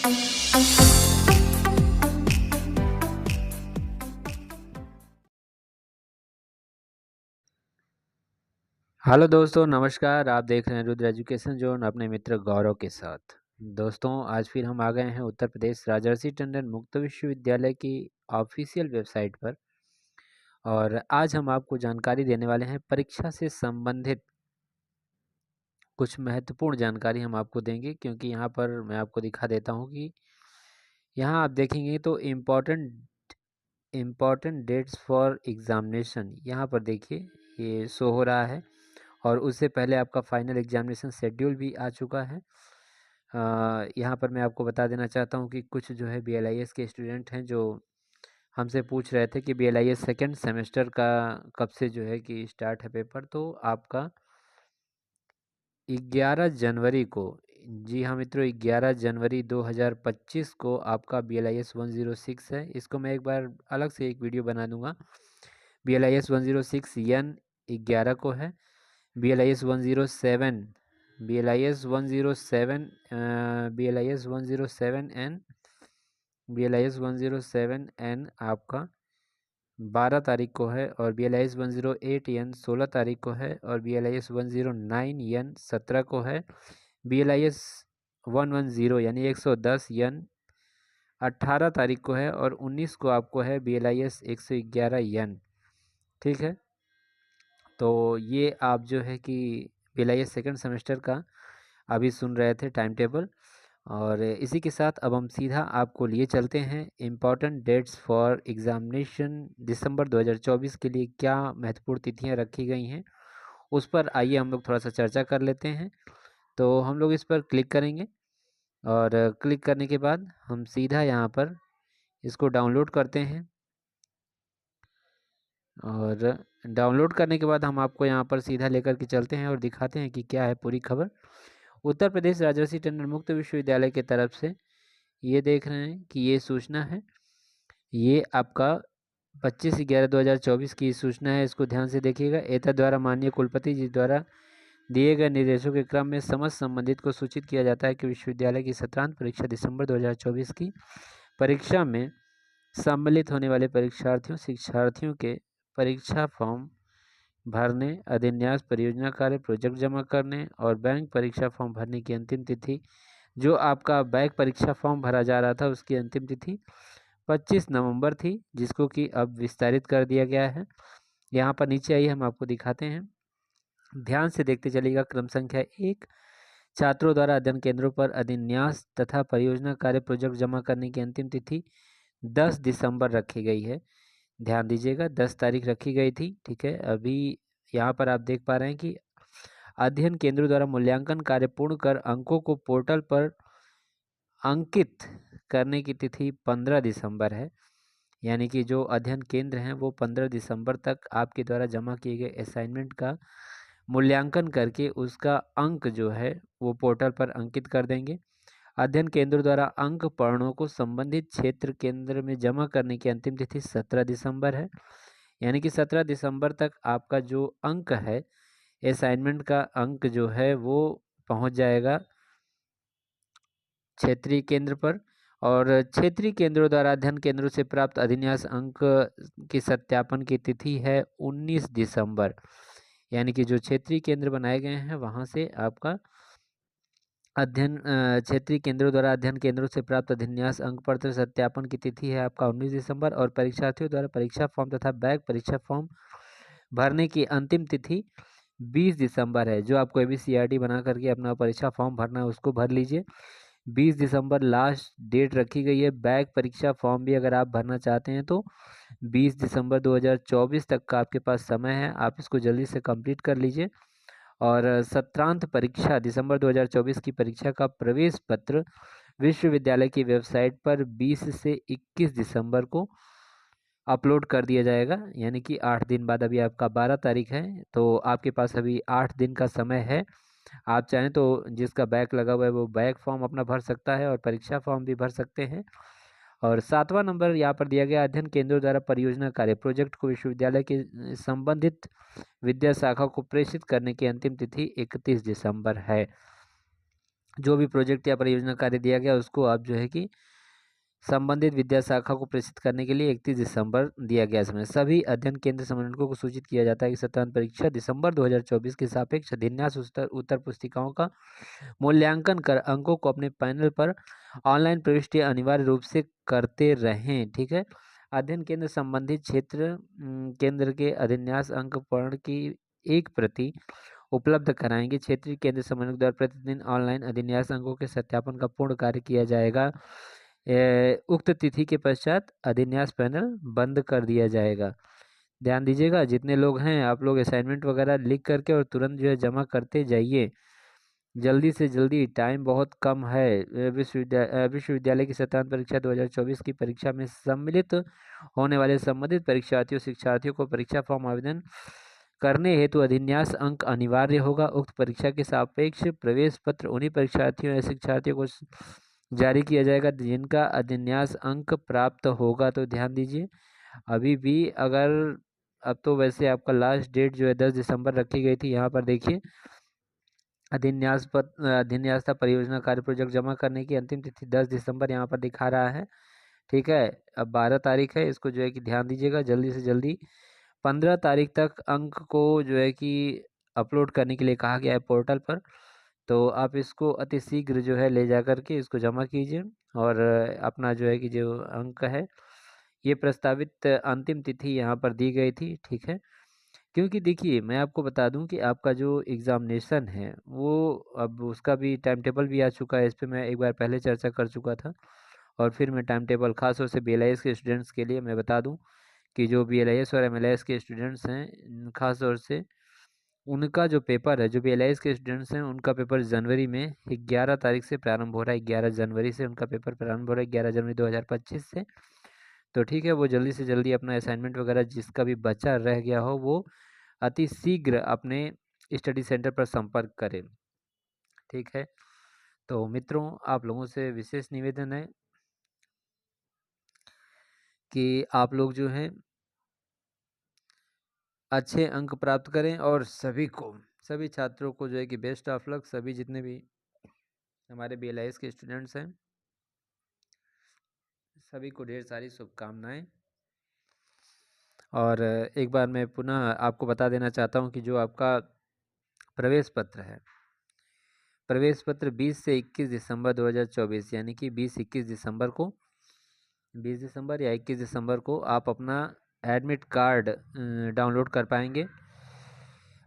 Hello दोस्तों, नमस्कार। आप देख रहे हैं रुद्र एजुकेशन जोन अपने मित्र गौरव के साथ। दोस्तों, आज फिर हम आ गए हैं उत्तर प्रदेश राजर्षि टंडन मुक्त विश्वविद्यालय की ऑफिशियल वेबसाइट पर। और आज हम आपको जानकारी देने वाले हैं परीक्षा से संबंधित कुछ महत्वपूर्ण जानकारी हम आपको देंगे, क्योंकि यहाँ पर मैं आपको दिखा देता हूँ कि यहाँ आप देखेंगे तो इम्पॉर्टेंट डेट्स फॉर एग्ज़ामिनेशन यहाँ पर देखिए ये शो हो रहा है। और उससे पहले आपका फाइनल एग्जामिनेशन शेड्यूल भी आ चुका है। यहाँ पर मैं आपको बता देना चाहता हूँ कि कुछ जो है BLIS के स्टूडेंट हैं जो हमसे पूछ रहे थे कि BLIS सेकेंड सेमेस्टर का कब से जो है कि स्टार्ट है पेपर। तो आपका 11 जनवरी को, जी हाँ मित्रों, 11 जनवरी 2025 को आपका BLIS 106 है। इसको मैं एक बार अलग से एक वीडियो बना दूंगा। BLIS 106 N 11 को है। BLIS 107 BLIS 107 BLIS 107N BLIS 107N आपका 12 तारीख को है। और BLIS 108N 16 तारीख को है। और BLIS 109N 17 को है। BLIS 110 यानी 110N 18 तारीख को है। और 19 को आपको है BLIS 111N। ठीक है, तो ये आप जो है कि BLIS सेकंड सेमेस्टर का अभी सुन रहे थे टाइम टेबल। और इसी के साथ अब हम सीधा आपको लिए चलते हैं इम्पॉर्टेंट डेट्स फॉर एग्ज़ामिनेशन दिसंबर 2024 के लिए क्या महत्वपूर्ण तिथियां रखी गई हैं उस पर आइए हम लोग थोड़ा सा चर्चा कर लेते हैं। तो हम लोग इस पर क्लिक करेंगे और क्लिक करने के बाद हम सीधा यहाँ पर इसको डाउनलोड करते हैं। और डाउनलोड करने के बाद हम आपको यहाँ पर सीधा लेकर के चलते हैं और दिखाते हैं कि क्या है पूरी खबर। उत्तर प्रदेश राजर्षि टंडन मुक्त विश्वविद्यालय की तरफ से ये देख रहे हैं कि ये सूचना है। ये आपका 25/11/2024 की सूचना है। इसको ध्यान से देखिएगा। एतद द्वारा माननीय कुलपति जी द्वारा दिए गए निर्देशों के क्रम में समस्त संबंधित को सूचित किया जाता है कि विश्वविद्यालय की सत्रांत परीक्षा दिसंबर 2024 की परीक्षा में सम्मिलित होने वाले परीक्षार्थियों शिक्षार्थियों के परीक्षा फॉर्म भरने, अधिन्यास, परियोजना कार्य, प्रोजेक्ट जमा करने और बैंक परीक्षा फॉर्म भरने की अंतिम तिथि, जो आपका बैंक परीक्षा फॉर्म भरा जा रहा था उसकी अंतिम तिथि 25 नवंबर थी, जिसको कि अब विस्तारित कर दिया गया है। यहाँ पर नीचे आइए हम आपको दिखाते हैं। ध्यान से देखते चलिएगा। क्रम संख्या 1, छात्रों द्वारा अध्ययन केंद्रों पर अधिन्यास तथा परियोजना कार्य प्रोजेक्ट जमा करने की अंतिम तिथि 10 दिसंबर रखी गई है। ध्यान दीजिएगा, 10 तारीख रखी गई थी। ठीक है, अभी यहाँ पर आप देख पा रहे हैं कि अध्ययन केंद्रों द्वारा मूल्यांकन कार्य पूर्ण कर अंकों को पोर्टल पर अंकित करने की तिथि 15 दिसंबर है। यानी कि जो अध्ययन केंद्र हैं वो 15 दिसंबर तक आपके द्वारा जमा किए गए असाइनमेंट का मूल्यांकन करके उसका अंक जो है वो पोर्टल पर अंकित कर देंगे। अध्ययन केंद्र द्वारा अंक पर्णों को संबंधित क्षेत्र केंद्र में जमा करने की अंतिम तिथि 17 दिसंबर है। यानी कि 17 दिसंबर तक आपका जो अंक है, असाइनमेंट का अंक जो है वो पहुंच जाएगा क्षेत्रीय केंद्र पर। और क्षेत्रीय केंद्रों द्वारा अध्ययन केंद्रों से प्राप्त अधिन्यास अंक की सत्यापन की तिथि है 19 दिसंबर। यानी कि जो क्षेत्रीय केंद्र बनाए गए हैं वहां से आपका अध्ययन क्षेत्रीय केंद्रों द्वारा अध्ययन केंद्रों से प्राप्त अधिन्यास अंक पत्र सत्यापन की तिथि है आपका 19 दिसंबर। और परीक्षार्थियों द्वारा परीक्षा फॉर्म तथा बैक परीक्षा फॉर्म भरने की अंतिम तिथि 20 दिसंबर है। जो आपको ABCRT बना करके अपना परीक्षा फॉर्म भरना है उसको भर लीजिए। 20 दिसंबर लास्ट डेट रखी गई है। बैक परीक्षा फॉर्म भी अगर आप भरना चाहते हैं तो 20 दिसंबर 2024 तक का आपके पास समय है, आप इसको जल्दी से कंप्लीट कर लीजिए। और सत्रांत परीक्षा दिसंबर 2024 की परीक्षा का प्रवेश पत्र विश्वविद्यालय की वेबसाइट पर 20 से 21 दिसंबर को अपलोड कर दिया जाएगा। यानी कि 8 दिन बाद, अभी आपका 12 तारीख है तो आपके पास अभी 8 दिन का समय है। आप चाहें तो जिसका बैक लगा हुआ है वो बैक फॉर्म अपना भर सकता है और परीक्षा फॉर्म भी भर सकते हैं। और 7वां नंबर यहाँ पर दिया गया, अध्ययन केंद्रों द्वारा परियोजना कार्य प्रोजेक्ट को विश्वविद्यालय के संबंधित विद्या शाखा को प्रेषित करने की अंतिम तिथि 31 दिसंबर है। जो भी प्रोजेक्ट या परियोजना कार्य दिया गया उसको आप जो है कि संबंधित विद्या शाखा को प्रेषित करने के लिए 31 दिसंबर दिया गया समय। सभी अध्ययन केंद्र समन्वयकों को सूचित किया जाता है कि सत्रांत परीक्षा दिसंबर 2024 के सापेक्ष अध्ययन्यास उत्तर पुस्तिकाओं का मूल्यांकन कर अंकों को अपने पैनल पर ऑनलाइन प्रविष्टि अनिवार्य रूप से करते रहें। ठीक है। अध्ययन केंद्र संबंधित क्षेत्र केंद्र के अध्ययन्यास अंक पढ़ की एक प्रति उपलब्ध कराएंगे। क्षेत्रीय केंद्र समन्वयक द्वारा प्रतिदिन ऑनलाइन अध्ययन्यास अंकों के सत्यापन का पूर्ण कार्य किया जाएगा। उक्त तिथि के पश्चात अध्ययन्यास पैनल बंद कर दिया जाएगा। ध्यान दीजिएगा, जितने लोग हैं आप लोग असाइनमेंट वगैरह लिख करके और तुरंत जो है जमा करते जाइए, जल्दी से जल्दी, टाइम बहुत कम है। विश्वविद्यालय की सत्रांत परीक्षा 2024 की परीक्षा में सम्मिलित होने वाले संबंधित परीक्षार्थियों शिक्षार्थियों को परीक्षा फॉर्म आवेदन करने हेतु अध्ययन्यास अंक अनिवार्य होगा। उक्त परीक्षा के सापेक्ष प्रवेश पत्र उन्हीं परीक्षार्थियों या शिक्षार्थियों को जारी किया जाएगा जिनका अध्ययन्यास अंक प्राप्त होगा। तो ध्यान दीजिए, अभी भी अगर अब तो वैसे आपका लास्ट डेट जो है 10 दिसंबर रखी गई थी। यहाँ पर देखिए अध्ययन्यास था परियोजना कार्य प्रोजेक्ट जमा करने की अंतिम तिथि 10 दिसंबर यहाँ पर दिखा रहा है। ठीक है, अब 12 तारीख है, इसको जो है कि ध्यान दीजिएगा, जल्दी से जल्दी 15 तारीख तक अंक को जो है कि अपलोड करने के लिए कहा गया है पोर्टल पर। तो आप इसको अति शीघ्र जो है ले जा कर के इसको जमा कीजिए और अपना जो है कि जो अंक है, ये प्रस्तावित अंतिम तिथि यहाँ पर दी गई थी। ठीक है, क्योंकि देखिए मैं आपको बता दूं कि आपका जो एग्ज़ामिनेशन है वो अब उसका भी टाइम टेबल भी आ चुका है। इस पर मैं एक बार पहले चर्चा कर चुका था और फिर मैं टाइम टेबल खास तौर से BLIS के स्टूडेंट्स के लिए मैं बता दूं कि जो BLIS और MLIS के स्टूडेंट्स हैं, खास तौर से उनका जो पेपर है, जो BLIS के स्टूडेंट्स हैं उनका पेपर जनवरी में 11 तारीख से प्रारंभ हो रहा है। 11 जनवरी से उनका पेपर प्रारंभ हो रहा है, 11 जनवरी 2025 से। तो ठीक है, वो जल्दी से जल्दी अपना असाइनमेंट वगैरह जिसका भी बचा रह गया हो वो अति शीघ्र अपने स्टडी सेंटर पर संपर्क करें। ठीक है, तो मित्रों आप लोगों से विशेष निवेदन है कि आप लोग जो हैं अच्छे अंक प्राप्त करें और सभी छात्रों को जो है कि बेस्ट ऑफ लक। सभी जितने भी हमारे BLIS के स्टूडेंट्स हैं सभी को ढेर सारी शुभकामनाएं। और एक बार मैं पुनः आपको बता देना चाहता हूं कि जो आपका प्रवेश पत्र है, प्रवेश पत्र 20 से 21 दिसंबर 2024 यानी कि 20-21 दिसंबर को 20 दिसंबर या 21 दिसंबर को आप अपना एडमिट कार्ड डाउनलोड कर पाएंगे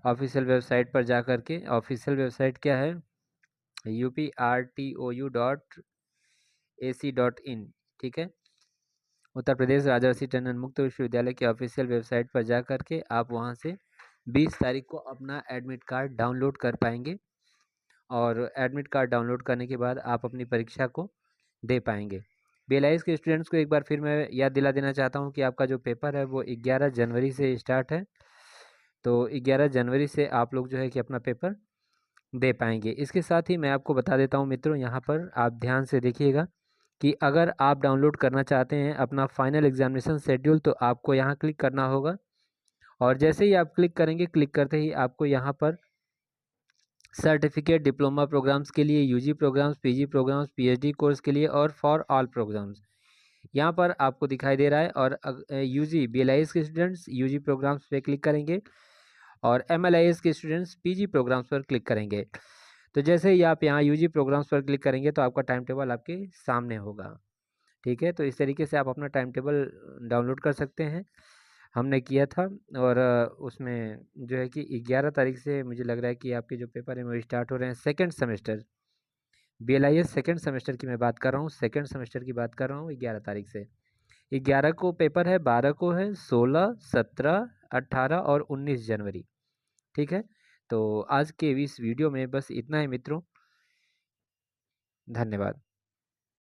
ऑफिशियल वेबसाइट पर जा कर के। ऑफिशियल वेबसाइट क्या है? uprtou.ac.in। ठीक है, उत्तर प्रदेश राजर्षि टंडन मुक्त विश्वविद्यालय के ऑफिशियल वेबसाइट पर जा कर के आप वहां से 20 तारीख को अपना एडमिट कार्ड डाउनलोड कर पाएंगे और एडमिट कार्ड डाउनलोड करने के बाद आप अपनी परीक्षा को दे पाएंगे। BLIS के स्टूडेंट्स को एक बार फिर मैं याद दिला देना चाहता हूं कि आपका जो पेपर है वो 11 जनवरी से स्टार्ट है। तो 11 जनवरी से आप लोग जो है कि अपना पेपर दे पाएंगे। इसके साथ ही मैं आपको बता देता हूं मित्रों, यहाँ पर आप ध्यान से देखिएगा कि अगर आप डाउनलोड करना चाहते हैं अपना फाइनल एग्जामिनेशन शेड्यूल तो आपको यहाँ क्लिक करना होगा और जैसे ही आप क्लिक करेंगे, क्लिक करते ही आपको यहाँ पर सर्टिफिकेट डिप्लोमा प्रोग्राम्स के लिए, UG programmes, PG programmes, PhD course के लिए और फॉर ऑल प्रोग्राम्स यहाँ पर आपको दिखाई दे रहा है। और UG BLIS के स्टूडेंट्स UG प्रोग्राम्स पे क्लिक करेंगे और MLIS के स्टूडेंट्स PG प्रोग्राम्स पर क्लिक करेंगे। तो जैसे ही आप यहाँ UG प्रोग्राम्स पर क्लिक करेंगे तो आपका टाइम टेबल आपके सामने होगा। ठीक है, तो इस तरीके से आप अपना टाइम टेबल डाउनलोड कर सकते हैं। हमने किया था और उसमें जो है कि 11 तारीख से मुझे लग रहा है कि आपके जो पेपर हैं वो स्टार्ट हो रहे हैं। Second semester BLIS second semester की मैं बात कर रहा हूँ, सेकंड सेमेस्टर की बात कर रहा हूँ। 11 तारीख से 11 को पेपर है, 12 को है, 16, 17, 18 और 19 जनवरी। ठीक है, तो आज के इस वीडियो में बस इतना ही मित्रों, धन्यवाद।